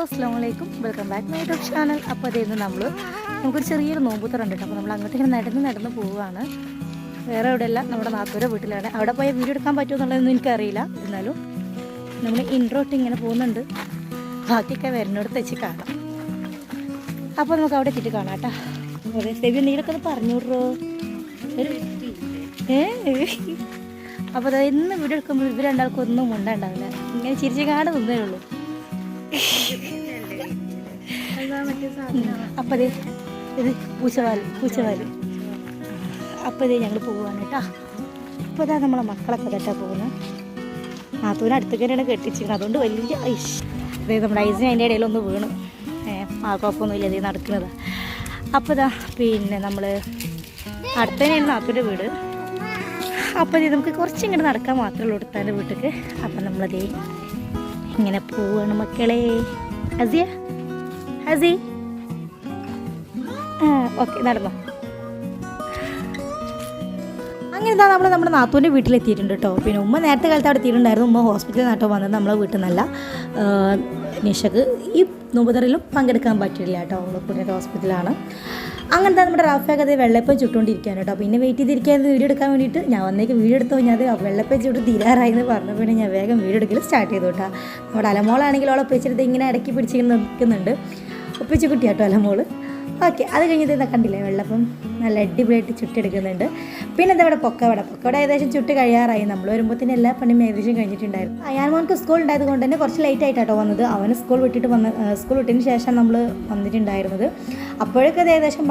അസ്സലാമലൈക്കും welcome back to my YouTube channel. അപ്പോൾ അതായിരുന്നു നമുക്കൊരു ചെറിയൊരു നോമ്പുത്തറുണ്ട്. അപ്പോൾ നമ്മൾ അങ്ങോട്ട് ഇങ്ങനെ നടന്ന് പോവുകയാണ്. വേറെ എവിടെയല്ല, നമ്മുടെ നാത്തൂരെ വീട്ടിലാണ്. അവിടെ പോയാൽ വീഡിയോ എടുക്കാൻ പറ്റുമോ എന്നുള്ളതൊന്നും എനിക്കറിയില്ല. എന്നാലും നമ്മൾ ഇൻട്രോട്ട് ഇങ്ങനെ പോകുന്നുണ്ട്. ബാക്കിയൊക്കെ വരുന്നിടത്ത് വെച്ച് കാണാം. അപ്പോൾ നമുക്ക് അവിടെ എത്തിയിട്ട് കാണാം കേട്ടോ. അതെ, സെബി എന്തെങ്കിലുമൊക്കെ ഒന്ന് പറഞ്ഞു വിടറോ. അപ്പോൾ അതായത് ഇന്ന് വീഡിയോ എടുക്കുമ്പോൾ ഇവർ രണ്ടാൾക്കും ഒന്നും ഉണ്ടാവില്ല. ഇങ്ങനെ ചിരിച്ച് കാണാൻ നിന്നേ ഉള്ളൂ. അപ്പം അതെ ഇത് പൂച്ചവാല്. അപ്പം ഇതേ ഞങ്ങൾ പോവുകയാണ് കേട്ടോ. അപ്പോൾ ഇതാ നമ്മളെ മക്കളൊക്കെ കേട്ടാ പോകുന്നത്. നാത്തൂന് അടുത്തേക്കാണ് കെട്ടിച്ചിരിക്കുന്നത്. അതുകൊണ്ട് വലിയ അതായത് നമ്മുടെ ഐസിന് അതിൻ്റെ ഇടയിലൊന്ന് വീണ്. കുഴപ്പമൊന്നുമില്ല ഇത് നടക്കുന്നത്. അപ്പോൾ ഇതാ പിന്നെ നമ്മൾ അടുത്ത് തന്നെയാണ് നാത്തൂൻ്റെ വീട്. അപ്പോൾ ഇത് നമുക്ക് കുറച്ചിങ്ങോട്ട് നടക്കാൻ മാത്രമേ ഉള്ളൂ എടുത്താൻ്റെ വീട്ടിലേക്ക്. അപ്പം നമ്മളതേ ഇങ്ങനെ പോവാണ് മക്കളെ. ഹസി ഓക്കെ നടന്നോ. അങ്ങനെ ഇതാ നമ്മൾ നമ്മുടെ നാത്തൂൻ്റെ വീട്ടിലെത്തിയിട്ടുണ്ട് കേട്ടോ. പിന്നെ ഉമ്മ നേരത്തെ കാലത്ത് അവിടെ എത്തിയിട്ടുണ്ടായിരുന്നു. ഉമ്മ ഹോസ്പിറ്റലിൽ നാട്ടോ വന്നത് നമ്മളെ വീട്ടിൽ നിന്നല്ല. നിഷക്ക് ഈ നോമ്പുതറിലും പങ്കെടുക്കാൻ പറ്റില്ല കേട്ടോ. അവളെ കൂടെ ഹോസ്പിറ്റലാണ്. അങ്ങനത്തെ നമ്മുടെ റാഫയൊക്കെ അത് വെള്ളപ്പം ചുട്ടുകൊണ്ടിരിക്കുകയാണ് കേട്ടോ. പിന്നെ വെയിറ്റ് ചെയ്തിരിക്കാൻ വീഡിയോ എടുക്കാൻ വേണ്ടിയിട്ട് ഞാൻ വന്നേക്ക് വീഡിയോ എടുത്തു കഴിഞ്ഞാൽ അത് വെള്ളപ്പം ചുട്ട് തീരാറായി എന്ന് പറഞ്ഞു. പിന്നെ ഞാൻ വേഗം വീഡിയോ എടുക്കൽ സ്റ്റാർട്ട് ചെയ്തു കേട്ടോ. നമ്മുടെ അലമോളാണെങ്കിൽ അവളെ ഒപ്പിച്ചിട്ട് ഇങ്ങനെ ഇടയ്ക്ക് പിടിച്ചിങ്ങനെ നിൽക്കുന്നുണ്ട്. ഒപ്പിച്ച് കുട്ടി കേട്ടോ അലമോള്. ഓക്കെ, അത് കഴിഞ്ഞത് എന്താ കണ്ടില്ലേ, വെള്ളപ്പം നല്ല അടിപൊളിയായിട്ട് ചുട്ടെടുക്കുന്നുണ്ട്. പിന്നെ എന്താ ഇവിടെ പൊക്കവട ഏകദേശം ചുട്ട് കഴിയാറായി. നമ്മൾ വരുമ്പോഴത്തേന് എല്ലാ പണിയും ഏകദേശം കഴിഞ്ഞിട്ടുണ്ടായിരുന്നു. അയാൻമോൻക്ക് സ്കൂൾ ഉണ്ടായത് കൊണ്ട് തന്നെ കുറച്ച് ലേറ്റ് ആയിട്ടാട്ടോ വന്നത്. അവന് സ്കൂൾ വിട്ടതിന് ശേഷം നമ്മൾ വന്നിട്ടുണ്ടായിരുന്നത്. അപ്പോഴൊക്കെ അത് ഏകദേശം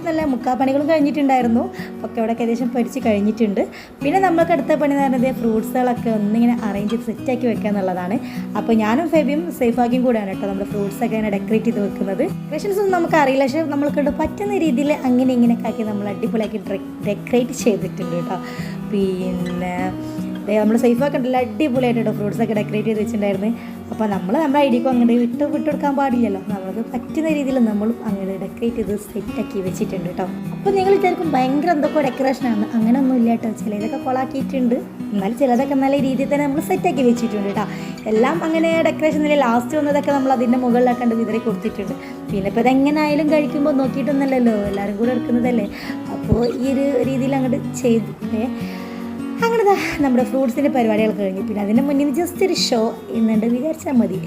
നല്ല മുക്കാപ്പണികളും കഴിഞ്ഞിട്ടുണ്ടായിരുന്നു. പൊക്കവടൊക്കെ ഏകദേശം പൊരിച്ച് കഴിഞ്ഞിട്ടുണ്ട്. പിന്നെ നമ്മൾക്ക് അടുത്ത പണി എന്ന് പറയുന്നത് ഫ്രൂട്ട്സുകളൊക്കെ ഒന്നിങ്ങനെ അറേഞ്ച് ചെയ്ത് സെറ്റാക്കി വെക്കുക എന്നുള്ളതാണ്. അപ്പോൾ ഞാനും ഫെബിയും സേഫാക്കിയും കൂടെയാണ് കേട്ടോ നമ്മൾ ഫ്രൂട്ട്സൊക്കെ ഇങ്ങനെ ഡെക്കറേറ്റ് ചെയ്ത് വെക്കുന്നത്. ഡെക്കറേഷൻസ് ഒന്നും നമുക്ക് അറിയില്ല, പക്ഷേ നമ്മൾക്കൊണ്ട് പറ്റുന്ന രീതിയിൽ അങ്ങനെ ഇങ്ങനെയൊക്കെ ആക്കി നമ്മൾ അടിപൊളിയാക്കി ഡെക്കറേറ്റ് ചെയ്തിട്ടുണ്ട് കേട്ടോ. പിന്നെ നമ്മൾ സേഫാക്കി ഉണ്ടല്ലോ അടിപൊളിയായിട്ട് കേട്ടോ ഫ്രൂട്ട്സൊക്കെ ഡെക്കറേറ്റ് ചെയ്ത് വെച്ചിട്ടുണ്ടായിരുന്നു. അപ്പോൾ നമ്മുടെ ഐഡിയക്കും അങ്ങനെ വിട്ടുകൊടുക്കാൻ പാടില്ലല്ലോ. നമുക്ക് പറ്റുന്ന രീതിയിൽ നമ്മളും അങ്ങനെ ഡെക്കറേറ്റ് ചെയ്ത് സെറ്റാക്കി വെച്ചിട്ടുണ്ട് കേട്ടോ. അപ്പോൾ നിങ്ങൾ വിചാരിക്കും ഭയങ്കര എന്തൊക്കെ ഡെക്കറേഷനാണ്. അങ്ങനെ ഒന്നും ഇല്ല കേട്ടോ. ചിലതൊക്കെ കൊളാക്കിയിട്ടുണ്ട്, എന്നാലും ചിലതൊക്കെ നല്ല രീതിയിൽ തന്നെ നമ്മൾ സെറ്റാക്കി വെച്ചിട്ടുണ്ട് കേട്ടോ. എല്ലാം അങ്ങനെ ഡെക്കറേഷൻ ലാസ്റ്റ് വന്നതൊക്കെ നമ്മൾ അതിൻ്റെ മുകളിലൊക്കെ കണ്ട് വിതറി കൊടുത്തിട്ടുണ്ട്. പിന്നെ ഇപ്പോൾ ഇതെങ്ങനെയായാലും കഴിക്കുമ്പോൾ നോക്കിയിട്ടൊന്നുമല്ലല്ലോ, എല്ലാവരും കൂടെ എടുക്കുന്നതല്ലേ. അപ്പോൾ ഈ ഒരു രീതിയിൽ അങ്ങോട്ട് ചെയ്തിട്ടേ അങ്ങനെ നമ്മുടെ ഫ്രൂട്ട്സിൻ്റെ പരിപാടികളൊക്കെ കഴിഞ്ഞു. പിന്നെ അതിൻ്റെ മുന്നിൽ ജസ്റ്റ് ഒരു ഷോ ഇന്നുണ്ട് വിചാരിച്ചാൽ മതി.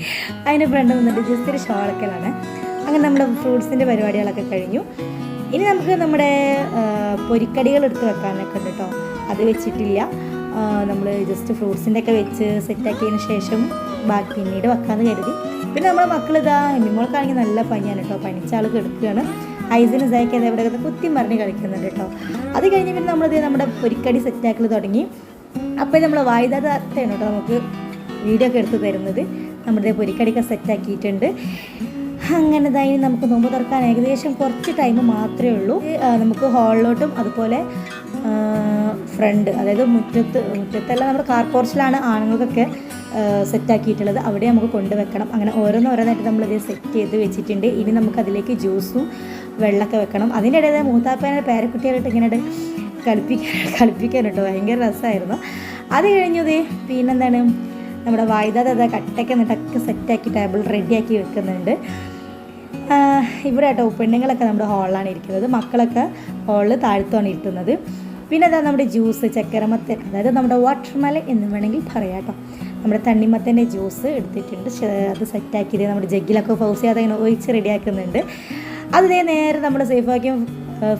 അതിന് ഫ്രണ്ട് നിന്നിട്ട് ജസ്റ്റ് ഒരു ഷോ അളക്കലാണ്. അങ്ങനെ നമ്മുടെ ഫ്രൂട്ട്സിൻ്റെ പരിപാടികളൊക്കെ കഴിഞ്ഞു. ഇനി നമുക്ക് നമ്മുടെ പൊരിക്കടികൾ എടുത്ത് വെക്കാനൊക്കെ ഉണ്ട് കേട്ടോ. അത് വെച്ചിട്ടില്ല. നമ്മൾ ജസ്റ്റ് ഫ്രൂട്ട്സിൻ്റെ ഒക്കെ വെച്ച് സെറ്റാക്കിയതിന് ശേഷം ബാക്കി പിന്നീട് വെക്കാമെന്ന് കരുതി. പിന്നെ നമ്മുടെ മക്കളിതാ എമ്മിമോൾക്കാണെങ്കിൽ നല്ല പനിയാണ് കേട്ടോ. പനിച്ച ആൾ കിടക്കുകയാണ്. ഐസിന് സഹായിക്കാതെ എവിടെ കുത്തി മറിഞ്ഞ് കളിക്കുന്നുണ്ട് കേട്ടോ. അത് കഴിഞ്ഞ് പിന്നെ നമ്മളിത് നമ്മുടെ പൊരിക്കടി സെറ്റാക്കൽ തുടങ്ങി. അപ്പോൾ നമ്മൾ വായ്താതാണ് കേട്ടോ നമുക്ക് വീഡിയോ ഒക്കെ എടുത്ത് തരുന്നത്. നമ്മുടെ പൊരിക്കടിയൊക്കെ സെറ്റാക്കിയിട്ടുണ്ട്. അങ്ങനെ ഇതായി നമുക്ക് നോമ്പ് തുറക്കാൻ ഏകദേശം കുറച്ച് ടൈം മാത്രമേ ഉള്ളൂ. നമുക്ക് ഹാളിലോട്ടും അതുപോലെ ഫ്രണ്ട്, അതായത് മുറ്റത്തല്ല നമ്മുടെ കാർ പോർച്ചിലാണ് ആണുങ്ങൾക്കൊക്കെ സെറ്റാക്കിയിട്ടുള്ളത്. അവിടെ നമുക്ക് കൊണ്ടുവെക്കണം. അങ്ങനെ ഓരോന്നായിട്ട് നമ്മളിത് സെറ്റ് ചെയ്ത് വെച്ചിട്ടുണ്ട്. ഇനി നമുക്ക് അതിലേക്ക് ജ്യൂസും വെള്ളമൊക്കെ വെക്കണം. അതിൻ്റെ ഇടയിൽ മൂത്താപ്പേനെ പേരക്കുട്ടികളായിട്ട് ഇങ്ങനെ കളിപ്പിക്കാൻ കേട്ടോ. ഭയങ്കര രസമായിരുന്നു. അത് കഴിഞ്ഞത് പിന്നെന്താണ് നമ്മുടെ വായ്താത കട്ടയ്ക്ക് എന്നിട്ടൊക്കെ സെറ്റാക്കി ടേബിൾ റെഡിയാക്കി വെക്കുന്നുണ്ട്. ഇവിടെ കേട്ടോ പെണ്ണുങ്ങളൊക്കെ നമ്മുടെ ഹാളിലാണ് ഇരിക്കുന്നത്. മക്കളൊക്കെ ഹാളിൽ താഴ്ത്താണ് ഇരുത്തുന്നത്. പിന്നെ അതാ നമ്മുടെ ജ്യൂസ് ചക്കരമത്തൻ, അതായത് നമ്മുടെ വാട്ടർമെലൺ എന്ന് വേണമെങ്കിൽ പറയാം കേട്ടോ. നമ്മുടെ തണ്ണിമത്തൻ്റെ ജ്യൂസ് എടുത്തിട്ടുണ്ട്. അത് സെറ്റാക്കിയത് നമ്മുടെ ജഗ്ഗിലൊക്കെ പൗസ് ചെയ്യാതെ ഇങ്ങനെ ഒഴിച്ച് റെഡിയാക്കുന്നുണ്ട്. അതിനെ നേരെ നമ്മുടെ സേഫാക്കിയും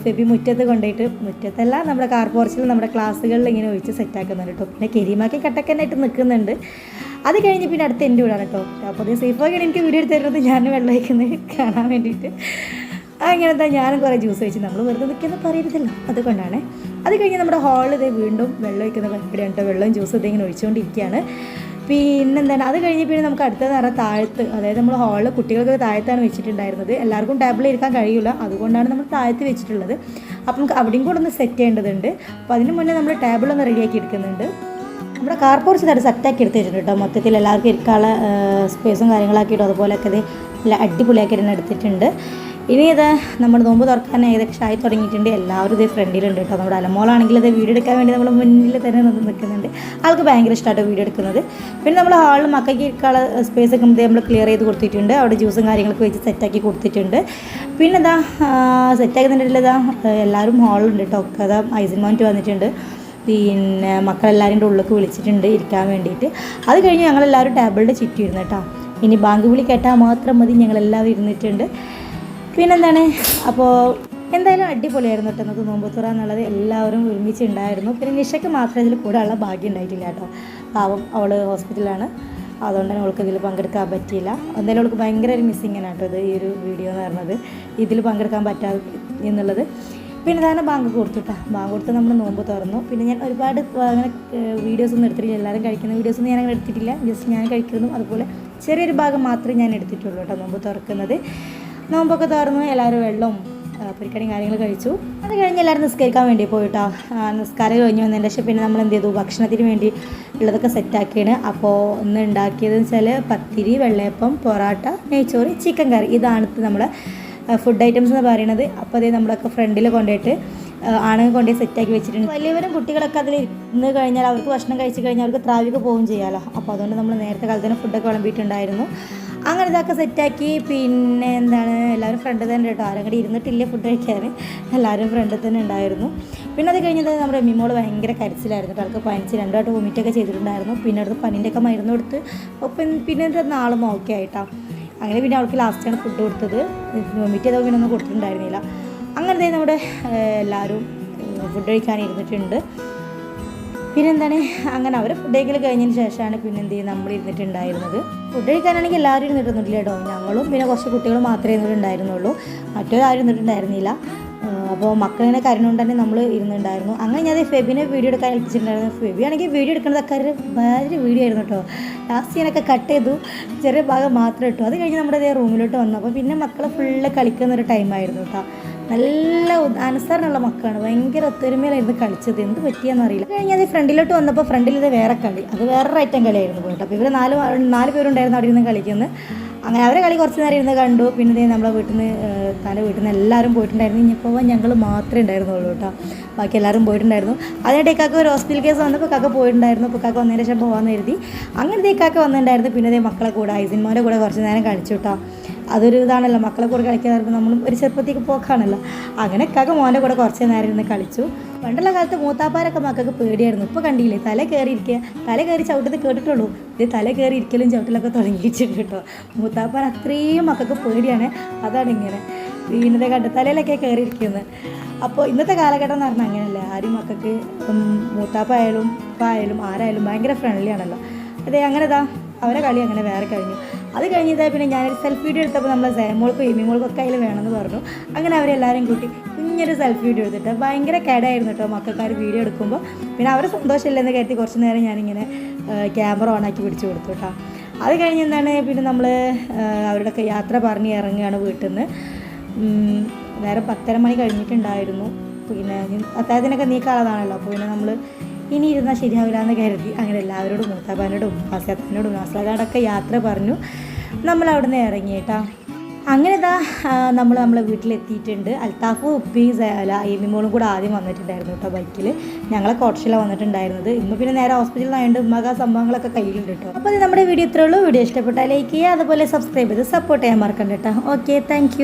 ഫെബി മുറ്റത്ത് കൊണ്ടുപോയിട്ട്, മുറ്റത്തല്ല നമ്മുടെ കാർ പോർച്ചിൽ നമ്മുടെ ക്ലാസ്സുകളിൽ ഇങ്ങനെ ഒഴിച്ച് സെറ്റാക്കുന്നുണ്ട് കേട്ടോ. പിന്നെ കെരിമാക്കി കട്ടക്കനായിട്ട് നിൽക്കുന്നുണ്ട്. അത് കഴിഞ്ഞ് പിന്നെ അടുത്ത് എൻ്റെ വീടാണ് കേട്ടോ. അപ്പോൾ അത് സേഫാക്കിയാണ് എനിക്ക് വീഡിയോ എടുത്ത് തരുന്നത്. ഞാൻ വെള്ളം വയ്ക്കുന്നത് കാണാൻ വേണ്ടിയിട്ട്. അങ്ങനത്തെ ഞാനും കുറേ ജ്യൂസ് കഴിച്ച് നമ്മൾ വെറുതെ നിൽക്കുന്നത് പറയരുതല്ലോ, അതുകൊണ്ടാണ്. അത് കഴിഞ്ഞ് നമ്മുടെ ഹാളിൽ ഇത് വീണ്ടും വെള്ളം വയ്ക്കുന്ന പരിപാടിയാണ് കേട്ടോ. വെള്ളവും ജ്യൂസും ഇതിങ്ങനെ ഒഴിച്ചുകൊണ്ടിരിക്കുകയാണ്. പിന്നെന്താണ് അത് കഴിഞ്ഞ് പിന്നെ നമുക്ക് അടുത്തത് നിറയെ താഴത്ത്, അതായത് നമ്മൾ ഹാളിൽ കുട്ടികൾക്ക് താഴത്താണ് വെച്ചിട്ടുണ്ടായിരുന്നത്. എല്ലാവർക്കും ടേബിളിൽ ഇരിക്കാൻ കഴിയില്ല, അതുകൊണ്ടാണ് നമ്മൾ താഴത്ത് വെച്ചിട്ടുള്ളത്. അപ്പം നമുക്ക് അവിടെയും കൂടെ ഒന്ന് സെറ്റ് ചെയ്യേണ്ടതുണ്ട്. അപ്പോൾ അതിന് മുന്നേ നമ്മൾ ടേബിളൊന്ന് റെഡിയാക്കി എടുക്കുന്നുണ്ട്. നമ്മുടെ കാർ പോർച്ച് തന്നെ സെറ്റാക്കി എടുത്ത് വെച്ചിട്ടുണ്ട് കേട്ടോ. മൊത്തത്തിൽ എല്ലാവർക്കും ഇരിക്കാനുള്ള സ്പേസും കാര്യങ്ങളാക്കിയിട്ടും അതുപോലെയൊക്കെ ഇത് നല്ല അടിപൊളിയാക്കി തന്നെ എടുത്തിട്ടുണ്ട്. ഇനി ഇത് നമ്മൾ നോമ്പ് തുറക്കാൻ ഏകദേശം ആയി തുടങ്ങിയിട്ടുണ്ട്. എല്ലാവരും ഇതേ ഫ്രണ്ടിലുണ്ട് കേട്ടോ. നമ്മുടെ അലമോളാണെങ്കിൽ ഇത് വീഡിയോ എടുക്കാൻ വേണ്ടി നമ്മൾ മുന്നിൽ തന്നെ നിൽക്കുന്നുണ്ട്. ആൾക്ക് ഭയങ്കര ഇഷ്ടമായിട്ട് വീഡിയോ എടുക്കുന്നത്. പിന്നെ നമ്മൾ ഹാളിൽ മക്കൾക്ക് ഇരിക്കാനുള്ള സ്പേസ് ഒക്കെ നമ്മൾ ക്ലിയർ ചെയ്ത് കൊടുത്തിട്ടുണ്ട്. അവിടെ ജ്യൂസും കാര്യങ്ങളൊക്കെ വെച്ച് സെറ്റാക്കി കൊടുത്തിട്ടുണ്ട്. പിന്നെ ഇതാ സെറ്റാക്കുന്നതിൻ്റെ ഇതാ എല്ലാവരും ഹാളുണ്ട് കേട്ടോ. ഒക്കെ അതാ ഐസിൻ മോനിറ്റ് വന്നിട്ടുണ്ട്. പിന്നെ മക്കളെല്ലാവരും ഉള്ളിലേക്ക് വിളിച്ചിട്ടുണ്ട് ഇരിക്കാൻ വേണ്ടിയിട്ട്. അത് കഴിഞ്ഞ് ഞങ്ങളെല്ലാവരും ടേബിളിൻ്റെ ചുറ്റും ഇരുന്ന് കേട്ടോ. ഇനി ബാങ്ക് വിളി കേട്ടാൽ മാത്രം മതി, ഞങ്ങളെല്ലാവരും ഇരുന്നിട്ടുണ്ട്. പിന്നെന്താണ്, അപ്പോൾ എന്തായാലും അടിപൊളിയായിരുന്നു കേട്ടോ നമുക്ക് നോമ്പുതുറ എന്നുള്ളത്. എല്ലാവരും ഒരുമിച്ചുണ്ടായിരുന്നു. പിന്നെ നിഷയ്ക്ക് മാത്രമേ ഇതിൽ കൂടാനുള്ള ഭാഗ്യം ഉണ്ടായിട്ടില്ല കേട്ടോ. പാവം അവൾ ഹോസ്പിറ്റലാണ്, അതുകൊണ്ട് തന്നെ അവൾക്ക് ഇതിൽ പങ്കെടുക്കാൻ പറ്റിയില്ല. എന്തായാലും അവൾക്ക് ഭയങ്കര ഒരു മിസ്സിങ്ങാണ് കേട്ടോ ഇത് ഈ ഒരു വീഡിയോ എന്ന് പറഞ്ഞത്, ഇതിൽ പങ്കെടുക്കാൻ പറ്റാതെ എന്നുള്ളത്. പിന്നെ തന്നെ ബാങ്ക് കൊടുത്തുട്ടാ. ബാങ്ക് കൊടുത്ത് നമ്മൾ നോമ്പ് തുറന്നു. പിന്നെ ഞാൻ ഒരുപാട് അങ്ങനെ വീഡിയോസൊന്നും എടുത്തിട്ടില്ല. എല്ലാവരും കഴിക്കുന്ന വീഡിയോസൊന്നും ഞാനങ്ങനെ എടുത്തിട്ടില്ല. ജസ്റ്റ് ഞാൻ കഴിക്കുന്നതും അതുപോലെ ചെറിയൊരു ഭാഗം മാത്രമേ ഞാൻ എടുത്തിട്ടുള്ളൂ കേട്ടോ നോമ്പ് തുറക്കുന്നത്. നോമ്പൊക്കെ തുറന്നു, എല്ലാവരും വെള്ളവും പൊരിക്കടിയും കാര്യങ്ങൾ കഴിച്ചു. അത് കഴിഞ്ഞ് എല്ലാവരും നിസ്കരിക്കാൻ വേണ്ടി പോയിട്ടോ. നിസ്കാരം കഴിഞ്ഞ് വന്നതിൻ്റെ ശേഷം പിന്നെ നമ്മൾ എന്ത് ചെയ്തു, ഭക്ഷണത്തിന് വേണ്ടി ഉള്ളതൊക്കെ സെറ്റാക്കിയാണ്. അപ്പോൾ ഇന്ന് ഉണ്ടാക്കിയതെന്ന് വെച്ചാൽ പത്തിരി, വെള്ളയപ്പം, പൊറോട്ട, നെയ്ച്ചോറ്, ചിക്കൻ കറി. ഇതാണ് നമ്മളെ ഫുഡ് ഐറ്റംസ് എന്ന് പറയുന്നത്. അപ്പോൾ അതേ നമ്മളൊക്കെ ഫ്രണ്ടിൽ കൊണ്ടുപോയിട്ട് ആണുങ്ങൾ കൊണ്ടുപോയി സെറ്റാക്കി വെച്ചിട്ടുണ്ട്. വലിയവരും കുട്ടികളൊക്കെ അതിൽ ഇരുന്ന് കഴിഞ്ഞാൽ അവർക്ക് ഭക്ഷണം കഴിച്ച് കഴിഞ്ഞാൽ അവർക്ക് ത്രാവിക്ക് പോവുകയും ചെയ്യാമല്ലോ. അപ്പോൾ അതുകൊണ്ട് നമ്മൾ നേരത്തെ കാലത്ത് തന്നെ ഫുഡൊക്കെ വിളമ്പിയിട്ടുണ്ടായിരുന്നു. അങ്ങനെ ഇതൊക്കെ സെറ്റാക്കി. പിന്നെ എന്താണ്, എല്ലാവരും ഫ്രണ്ട് തന്നെ കേട്ടോ. ആരും കൂടി ഇരുന്നിട്ടില്ല ഫുഡ് കഴിക്കാൻ, എല്ലാവരും ഫ്രണ്ടിൽ തന്നെ ഉണ്ടായിരുന്നു. പിന്നെ അത് കഴിഞ്ഞത് നമ്മുടെ എമ്മിമോൾ ഭയങ്കര കരച്ചിലായിരുന്നു കേട്ടോ. അവൾക്ക് പനിച്ച് 2 വട്ടം വൊമിറ്റൊക്കെ ചെയ്തിട്ടുണ്ടായിരുന്നു. പിന്നെ അടുത്ത് പനിൻ്റെയൊക്കെ മരുന്ന് കൊടുത്ത് പിന്നെ നാളും ഓക്കെ ആയിട്ടാണ്. അങ്ങനെ പിന്നെ അവൾക്ക് ലാസ്റ്റാണ് ഫുഡ് കൊടുത്തത്. വൊമിറ്റ് ചെയ്തപ്പോൾ പിന്നെ ഒന്നും കൊടുത്തിട്ടുണ്ടായിരുന്നില്ല. അങ്ങനത്തെ നമ്മുടെ എല്ലാവരും ഫുഡ് കഴിക്കാനിരുന്നിട്ടുണ്ട്. പിന്നെ എന്താണ്, അങ്ങനെ അവർ ഫുഡ് കഴിക്കൽ കഴിഞ്ഞതിന് ശേഷമാണ് പിന്നെ എന്ത് ചെയ്യും നമ്മൾ ഇരുന്നിട്ടുണ്ടായിരുന്നത്. ഫുഡ് കഴിക്കാനാണെങ്കിൽ എല്ലാവരും ഇരുന്നിട്ടൊന്നുമില്ല കേട്ടോ. ഞങ്ങളും പിന്നെ കുറച്ച് കുട്ടികൾ മാത്രമേ ഇരുന്നിട്ടുണ്ടായിരുന്നുള്ളൂ, മറ്റൊരാരും ഇരുന്നിട്ടുണ്ടായിരുന്നില്ല. അപ്പോൾ മക്കളിങ്ങനെ കരഞ്ഞുകൊണ്ട് തന്നെ നമ്മൾ ഇരുന്നുണ്ടായിരുന്നു. അങ്ങനെ ഞാൻ ഫെബിനെ വീഡിയോ എടുക്കാൻ ഏൽപ്പിച്ചിട്ടുണ്ടായിരുന്നു. ഫെബി ആണെങ്കിൽ വീഡിയോ എടുക്കുന്നതൊക്കെ വളരെ വീഡിയോ ആയിരുന്നു കേട്ടോ. ലാസ്റ്റ് ഞാനൊക്കെ കട്ട് ചെയ്തു, ചെറിയ ഭാഗം മാത്രം ഇട്ടു. അത് കഴിഞ്ഞ് നമ്മുടെ ഇതേ റൂമിലോട്ട് വന്നു. അപ്പോൾ പിന്നെ മക്കൾ ഫുള്ള് കളിക്കുന്നൊരു ടൈമായിരുന്നു കേട്ടോ. നല്ല അനുസരണമുള്ള മക്കളാണ്, ഭയങ്കര ഒത്തൊരുമയിലായിരുന്നു കളിച്ചത്. എന്ത് പറ്റിയെന്നറിയില്ല. കഴിഞ്ഞ് അത് ഫ്രണ്ടിലോട്ട് വന്നപ്പോൾ ഫ്രണ്ടിൽ ഇത് വേറെ കളി, അത് വേറൊരു ഐറ്റം കളിയായിരുന്നു പോയിട്ട്. അപ്പോൾ ഇവർ 4 പേരുണ്ടായിരുന്നു അവിടെ ഇരുന്ന് കളിക്കുന്നത്. അങ്ങനെ അവരെ കളി കുറച്ച് നേരം ഇരുന്ന് കണ്ടു. പിന്നെ നമ്മളെ വീട്ടിൽ നിന്ന് എല്ലാവരും പോയിട്ടുണ്ടായിരുന്നു. ഇനിയിപ്പോൾ ഞങ്ങൾ മാത്രമേ ഉണ്ടായിരുന്നുള്ളൂ കേട്ടോ. ബാക്കി എല്ലാവരും പോയിട്ടുണ്ടായിരുന്നു. അതിനിടെ കാക്ക ഒരു ഹോസ്പിറ്റൽ കേസ് വന്നപ്പോൾ കാക്ക പോയിട്ടുണ്ടായിരുന്നു. അപ്പോൾ കാക്ക വന്നതിന് ശേഷം പോകാമെന്ന് കരുതി അങ്ങനത്തെ കാക്ക വന്നിട്ടുണ്ടായിരുന്നു. പിന്നെ മക്കളെ കൂടെ ഐസിൻമോൻ്റെ കൂടെ കുറച്ച് നേരം കളിച്ചു കേട്ടോ. അതൊരു ഇതാണല്ലോ, മക്കളെ കൂടെ കളിക്കാൻ പറയുമ്പോൾ നമ്മളും ഒരു ചെറുപ്പത്തേക്ക് പോക്കാണല്ലോ. അങ്ങനെ കാക്ക മോൻ്റെ കൂടെ കുറച്ച് നേരം ഇരുന്ന് കളിച്ചു. പണ്ടുള്ള കാലത്ത് മൂത്താപ്പാരൊക്കെ മക്കൾക്ക് പേടിയായിരുന്നു. ഇപ്പോൾ കണ്ടില്ലേ, തല കയറി ചവിട്ടത് കേട്ടിട്ടുള്ളൂ. ഇത് തല കയറി ഇരിക്കലും ചവിട്ടലൊക്കെ തുടങ്ങിയിട്ടുണ്ട് കേട്ടോ. മൂത്താപ്പാൻ അത്രയും മക്കൾക്ക് പേടിയാണ്. അതാണ് ഇങ്ങനെ വീണതെ കണ്ട് തലയിലൊക്കെ കയറി ഇരിക്കുന്നത്. അപ്പോൾ ഇന്നത്തെ കാലഘട്ടം എന്ന് പറഞ്ഞാൽ അങ്ങനെയല്ലേ, ആരും മക്കൾക്ക് മൂത്താപ്പായാലും ഉപ്പായാലും ആരായാലും ഭയങ്കര ഫ്രണ്ട്ലി ആണല്ലോ. അതെ, അങ്ങനെ അവരെ കളി അങ്ങനെ വേറെ കഴിഞ്ഞു. അത് കഴിഞ്ഞതായി പിന്നെ ഞാനൊരു സെൽഫി വീഡിയോ എടുത്തപ്പോൾ നമ്മളെ സേമോൾക്കും എമിമോൾക്കൊക്കെ അതിൽ വേണമെന്ന് പറഞ്ഞു. അങ്ങനെ അവരെല്ലാവരും കൂട്ടി കുഞ്ഞൊരു സെൽഫി വീഡിയോ എടുത്തിട്ട് ഭയങ്കര കേടായിരുന്നു കേട്ടോ മക്കൾക്കാർ വീഡിയോ എടുക്കുമ്പോൾ. പിന്നെ അവർ സന്തോഷമില്ലെന്ന് കരുതി കുറച്ച് നേരം ഞാനിങ്ങനെ ക്യാമറ ഓണാക്കി പിടിച്ചു കൊടുത്തു കേട്ടോ. അത് കഴിഞ്ഞ് എന്താണ്, പിന്നെ നമ്മൾ അവരുടെയൊക്കെ യാത്ര പറഞ്ഞ് ഇറങ്ങുകയാണ് വീട്ടിൽ നിന്ന്. നേരം 10:30 മണി കഴിഞ്ഞിട്ടുണ്ടായിരുന്നു. പിന്നെ അത്താഴത്തിനൊക്കെ നീക്കാളതാണല്ലോ. അപ്പോൾ പിന്നെ നമ്മൾ ഇനി ഇരുന്നാൽ ശരിയാവില്ല എന്ന് കരുതി അങ്ങനെ എല്ലാവരോടും മൂത്താപ്പാനോടും ആസിയാത്താനോടും നാസ്ലാകാടൊക്കെ യാത്ര പറഞ്ഞു. നമ്മൾ അവിടെ നിന്ന് ഇറങ്ങി കേട്ടോ. അങ്ങനെ നമ്മളെ വീട്ടിലെത്തിയിട്ടുണ്ട്. അൽത്താഫും ഉപ്പിയും എമിമോളും കൂടെ ആദ്യം വന്നിട്ടുണ്ടായിരുന്നു കേട്ടോ ബൈക്കിൽ. ഞങ്ങളെ കോട്ടശിലാണ് വന്നിട്ടുണ്ടായിരുന്നത്. ഇന്ന് പിന്നെ നേരെ ഹോസ്പിറ്റലിൽ ആയതുകൊണ്ട് ഉമ്മക സംഭവങ്ങളൊക്കെ കയ്യിലുണ്ട് കേട്ടോ. അപ്പോൾ അത് നമ്മുടെ വീഡിയോ ഇത്രേ ഉള്ളൂ. വീഡിയോ ഇഷ്ടപ്പെട്ടാൽ ലൈക്ക് ചെയ്യുക, അതുപോലെ സബ്സ്ക്രൈബ് ചെയ്ത് സപ്പോർട്ട് ചെയ്യാൻ മറക്കണ്ട കേട്ടോ. Okay, thank